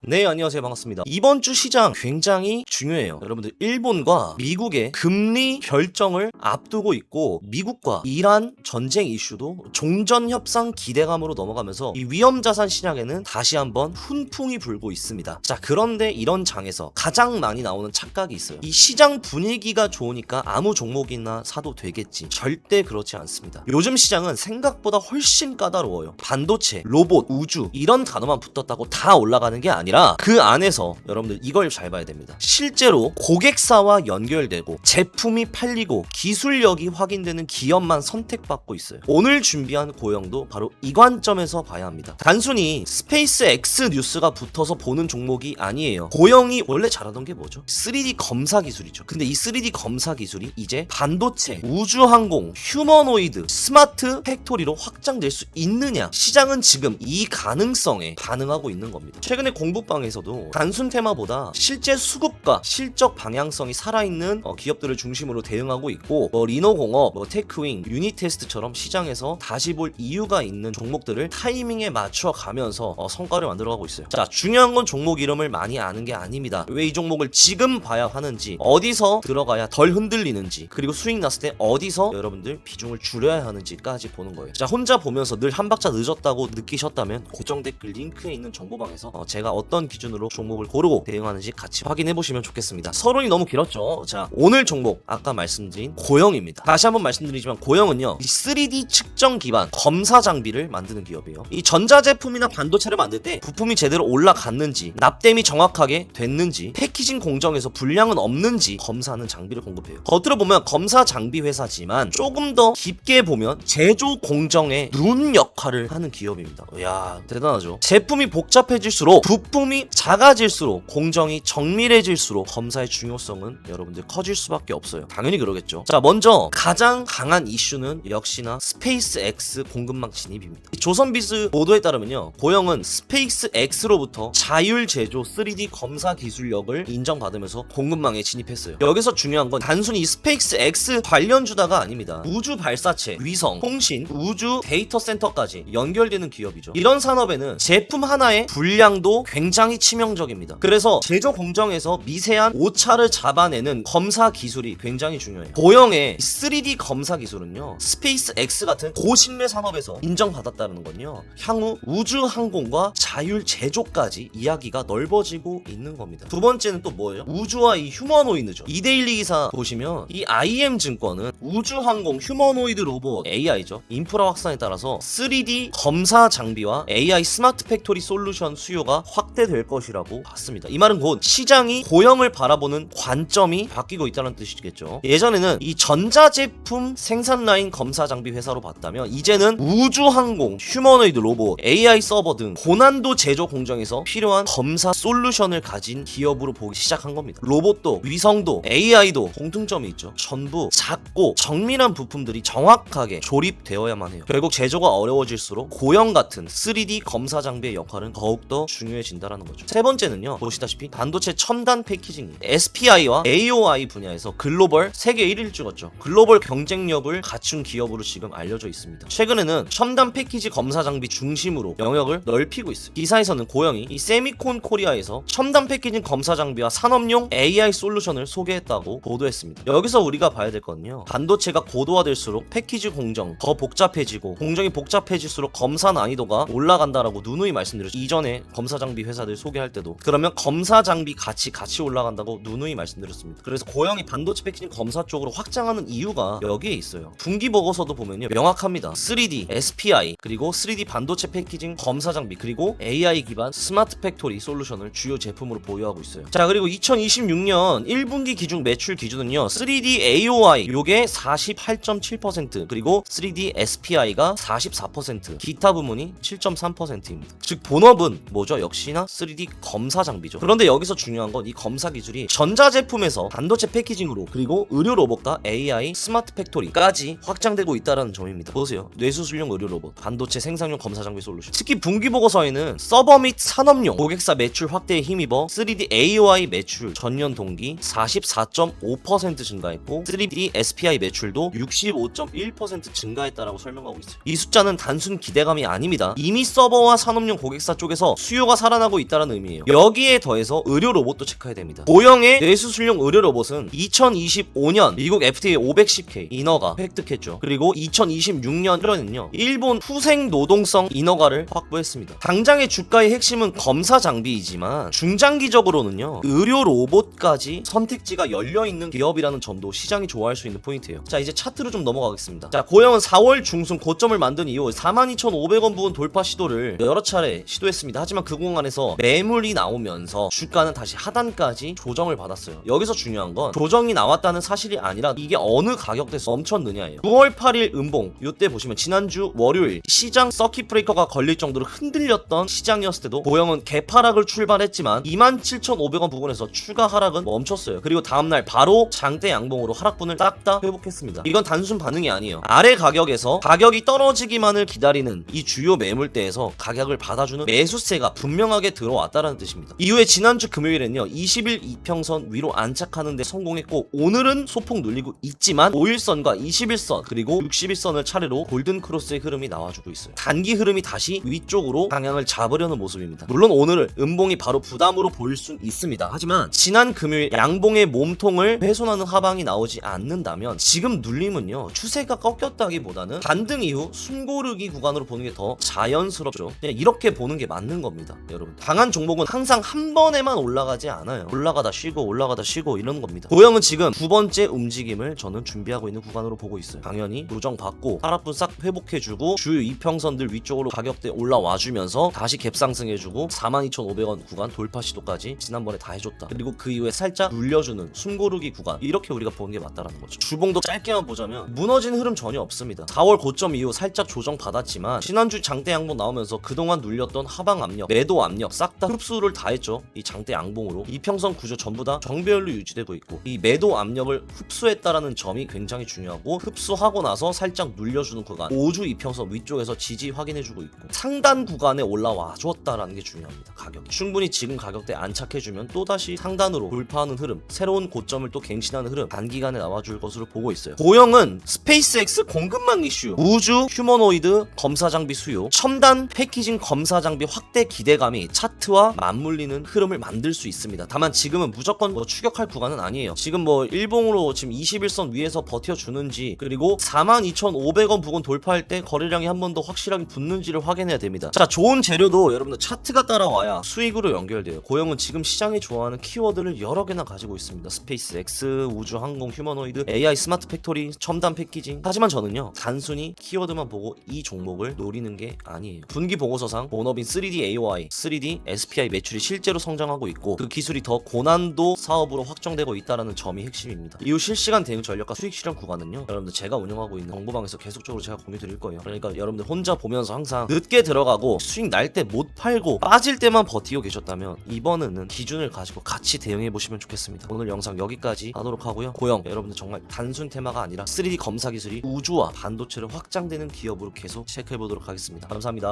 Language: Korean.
네, 안녕하세요. 반갑습니다. 이번 주 시장 굉장히 중요해요. 여러분들, 일본과 미국의 금리 결정을 앞두고 있고, 미국과 이란 전쟁 이슈도 종전협상 기대감으로 넘어가면서 이 위험자산 시장에는 다시 한번 훈풍이 불고 있습니다. 자, 그런데 이런 장에서 가장 많이 나오는 착각이 있어요. 이 시장 분위기가 좋으니까 아무 종목이나 사도 되겠지. 절대 그렇지 않습니다. 요즘 시장은 생각보다 훨씬 까다로워요. 반도체, 로봇, 우주 이런 단어만 붙었다고 다 올라가는 게 아니라 그 안에서 여러분들 이걸 잘 봐야 됩니다. 실제로 고객사와 연결되고 제품이 팔리고 기술력이 확인되는 기업만 선택받고 있어요. 오늘 준비한 고영도 바로 이 관점에서 봐야 합니다. 단순히 스페이스 X 뉴스가 붙어서 보는 종목이 아니에요. 고영이 원래 잘하던 게 뭐죠? 3D 검사 기술이죠. 근데 이 3D 검사 기술이 이제 반도체, 우주항공, 휴머노이드, 스마트 팩토리로 확장될 수 있느냐? 시장은 지금 이 가능성에 반응하고 있는 겁니다. 최근에 공부방에서도 단순 테마보다 실제 수급과 실적 방향성이 살아있는 기업들을 중심으로 대응하고 있고, 리노공업, 테크윙, 유니테스트처럼 시장에서 다시 볼 이유가 있는 종목들을 타이밍에 맞춰 가면서 성과를 만들어가고 있어요. 자, 중요한 건 종목 이름을 많이 아는 게 아닙니다. 왜 이 종목을 지금 봐야 하는지, 어디서 들어가야 덜 흔들리는지, 그리고 수익 났을 때 어디서 여러분들 비중을 줄여야 하는지까지 보는 거예요. 자, 혼자 보면서 늘 한 박자 늦었다고 느끼셨다면 고정 댓글 링크에 있는 정보방에서 제가 어떤 기준으로 종목을 고르고 대응하는지 같이 확인해 보시면 좋겠습니다. 서론이 너무 길었죠. 자, 오늘 종목 아까 말씀드린 고영입니다. 다시 한번 말씀드리지만 고영은요, 이 3D 측정 기반 검사 장비를 만드는 기업이에요. 이 전자제품이나 반도체를 만들 때 부품이 제대로 올라갔는지, 납땜이 정확하게 됐는지, 패키징 공정에서 불량은 없는지 검사하는 장비를 공급해요. 겉으로 보면 검사 장비 회사지만 조금 더 깊게 보면 제조 공정의 눈 역할을 하는 기업입니다. 이야, 대단하죠. 제품이 복잡해질수록, 부품이 작아질수록, 공정이 정밀해질수록 검사의 중요성은 여러분들 커질 수밖에 없어요. 당연히 그러겠죠. 자, 먼저 가장 강한 이슈는 역시나 스페이스 X 공급망 진입입니다. 조선비즈 보도에 따르면요, 고영은 스페이스 X로부터 자율 제조 3D 검사 기술력을 인정받으면서 공급망에 진입했어요. 여기서 중요한 건 단순히 스페이스 X 관련주다가 아닙니다. 우주 발사체, 위성, 통신, 우주 데이터 센터까지 연결되는 기업이죠. 이런 산업에는 제품 하나의 불량도 굉장히 치명적입니다. 그래서 제조 공정에서 미세한 오차를 잡아내는 검사 기술이 굉장히 중요해요. 고영의 3D 검사 기술은요, 스페이스 X 같은 고신뢰 산업에서 인정받았다는 건요, 향후 우주 항공과 자율 제조까지 이야기가 넓어지고 있는 겁니다. 두 번째는 또 뭐예요? 우주와 이 휴머노이드죠. 이데일리 기사 보시면 이 IM증권은 우주 항공, 휴머노이드 로봇, AI죠. 인프라 확산에 따라서 3D 검사 장비와 AI 스마트 팩토리 솔루션 수요가 확대될 것이라고 봤습니다. 이 말은 곧 시장이 고영을 바라보는 관점이 바뀌고 있다는 뜻이겠죠. 예전에는 이 전자제품 생산 라인 검사 장비 회사로 봤다면, 이제는 우주항공, 휴머노이드 로봇, AI 서버 등 고난도 제조 공정에서 필요한 검사 솔루션을 가진 기업으로 보기 시작한 겁니다. 로봇도 위성도 AI도 공통점이 있죠. 전부 작고 정밀한 부품들이 정확하게 조립되어야만 해요. 결국 제조가 어려워질수록 고영 같은 3D 검사 장비의 역할은 더욱더 중요해진다는 거죠. 세 번째는요, 보시다시피 반도체 첨단 패키징, SPI와 AOI 분야에서 글로벌 세계 1위를 찍었죠. 글로벌 경쟁력을 갖춘 기업으로 지금 알려져 있습니다. 최근에는 첨단 패키지 검사 장비 중심으로 영역을 넓히고 있어요. 기사에서는 고영이 이 세미콘 코리아에서 첨단 패키징 검사 장비와 산업용 AI 솔루션을 소개했다고 보도했습니다. 여기서 우리가 봐야 될 거는요, 반도체가 고도화될수록 패키지 공정 더 복잡해지고, 공정이 복잡해질수록 검사 난이도가 올라간다라고 누누이 말씀드렸죠. 이전에 검사 장비 회사들 소개할 때도. 그러면 검사 장비 같이 올라간다고 누누이 말씀드렸습니다. 그래서 고영이 반도체 패키징 검사 쪽으로 확장하는 이유가 여기에 있어요. 분기 보고서도 보면요, 명확합니다. 3D, SPI, 그리고 3D 반도체 패키징 검사 장비, 그리고 AI 기반 스마트 팩토리 솔루션을 주요 제품으로 보유하고 있어요. 자, 그리고 2026년 1분기 기준 매출 기준은요, 3D AOI 요게 48.7%, 그리고 3D SPI가 44%, 기타 부문이 7.3%입니다. 즉 본업은 뭐죠? 역시나 3D 검사 장비죠. 그런데 여기서 중요한 건 이 검사 기술이 전자제품에서 반도체 패키징으로, 그리고 의료 로봇과 AI 스마트 팩토리까지 확장되고 있다는 점입니다. 보세요. 뇌수술용 의료 로봇, 반도체 생산용 검사 장비 솔루션. 특히 분기 보고서에는 서버 및 산업용 고객사 매출 확대에 힘입어 3D AOI 매출 전년 동기 44.5% 증가했고, 3D SPI 매출도 65.1% 증가했다라고 설명하고 있어요. 이 숫자는 단순 기대감이 아닙니다. 이미 서버와 산업용 고객사 쪽에서 수요가 살아나고 되고 있다는 의미예요. 여기에 더해서 의료 로봇도 체크해야 됩니다. 고영의 뇌수술용 의료 로봇은 2025년 미국 FDA 510K 인허가 획득했죠. 그리고 2026년 1월에는요 일본 후생 노동성 인허가를 확보했습니다. 당장의 주가의 핵심은 검사 장비이지만 중장기적으로는요 의료 로봇까지 선택지가 열려있는 기업이라는 점도 시장이 좋아할 수 있는 포인트예요. 자, 이제 차트로 좀 넘어가겠습니다. 자, 고영은 4월 중순 고점을 만든 이후 42,500원 부근 돌파 시도를 여러 차례 시도했습니다. 하지만 그 공간에서 매물이 나오면서 주가는 다시 하단까지 조정을 받았어요. 여기서 중요한 건 조정이 나왔다는 사실이 아니라 이게 어느 가격대에서 멈췄느냐예요. 9월 8일 음봉, 이때 보시면 지난주 월요일 시장 서킷 브레이커가 걸릴 정도로 흔들렸던 시장이었을 때도 고영은 개파락을 출발했지만 27,500원 부근에서 추가 하락은 멈췄어요. 그리고 다음날 바로 장대 양봉으로 하락분을 딱딱 회복했습니다. 이건 단순 반응이 아니에요. 아래 가격에서 가격이 떨어지기만을 기다리는 이 주요 매물대에서 가격을 받아주는 매수세가 분명하게 들어왔다는 뜻입니다. 이후에 지난주 금요일엔요 20일 이평선 위로 안착하는 데 성공했고 오늘은 소폭 눌리고 있지만 5일선과 21선 그리고 61선을 차례로 골든 크로스의 흐름이 나와주고 있어요. 단기 흐름이 다시 위쪽으로 방향을 잡으려는 모습입니다. 물론 오늘 음봉이 바로 부담으로 보일 순 있습니다. 하지만 지난 금요일 양봉의 몸통을 훼손하는 하방이 나오지 않는다면 지금 눌림은요 추세가 꺾였다기보다는 반등 이후 숨고르기 구간으로 보는 게 더 자연스럽죠. 그냥 이렇게 보는 게 맞는 겁니다. 여러분, 강한 종목은 항상 한 번에만 올라가지 않아요. 올라가다 쉬고 이러는 겁니다. 고영은 지금 두 번째 움직임을 저는 준비하고 있는 구간으로 보고 있어요. 당연히 누정 받고 하락분 싹 회복해주고 주요 이평선들 위쪽으로 가격대 올라와주면서 다시 갭상승해주고 42,500원 구간 돌파 시도까지 지난번에 다 해줬다. 그리고 그 이후에 살짝 눌려주는 숨고르기 구간, 이렇게 우리가 보는 게 맞다라는 거죠. 주봉도 짧게만 보자면 무너진 흐름 전혀 없습니다. 4월 고점 이후 살짝 조정 받았지만 지난주 장대 양봉 나오면서 그동안 눌렸던 하방 압력, 매도 압력 싹 다 흡수를 다 했죠. 이 장대 양봉으로 이평선 구조 전부 다 정배열로 유지되고 있고 이 매도 압력을 흡수했다라는 점이 굉장히 중요하고, 흡수하고 나서 살짝 눌려주는 구간 5주 이평선 위쪽에서 지지 확인해주고 있고 상단 구간에 올라와 줬다라는 게 중요합니다. 가격이 충분히 지금 가격대 안착해주면 또다시 상단으로 돌파하는 흐름, 새로운 고점을 또 갱신하는 흐름 단기간에 나와줄 것으로 보고 있어요. 고영은 스페이스X 공급망 이슈, 우주 휴머노이드 검사 장비 수요, 첨단 패키징 검사 장비 확대 기대감이 차트와 맞물리는 흐름을 만들 수 있습니다. 다만 지금은 무조건 추격할 구간은 아니에요. 지금 일봉으로 지금 21선 위에서 버텨주는지, 그리고 42,500원 부근 돌파할 때 거래량이 한 번 더 확실하게 붙는지를 확인해야 됩니다. 자, 좋은 재료도 여러분들 차트가 따라와야 수익으로 연결돼요. 고영은 지금 시장이 좋아하는 키워드를 여러 개나 가지고 있습니다. 스페이스 X, 우주, 항공, 휴머노이드, AI, 스마트 팩토리, 첨단 패키징. 하지만 저는요 단순히 키워드만 보고 이 종목을 노리는 게 아니에요. 분기 보고서상 본업인 3D AOI, 3D SPI 매출이 실제로 성장하고 있고 그 기술이 더 고난도 사업으로 확정되고 있다는 점이 핵심입니다. 이후 실시간 대응 전략과 수익 실현 구간은요 여러분들 제가 운영하고 있는 정보방에서 계속적으로 제가 공유 드릴 거예요. 그러니까 여러분들 혼자 보면서 항상 늦게 들어가고 수익 날 때 못 팔고 빠질 때만 버티고 계셨다면 이번에는 기준을 가지고 같이 대응해 보시면 좋겠습니다. 오늘 영상 여기까지 하도록 하고요. 고영, 여러분들 정말 단순 테마가 아니라 3D 검사 기술이 우주와 반도체로 확장되는 기업으로 계속 체크해 보도록 하겠습니다. 감사합니다.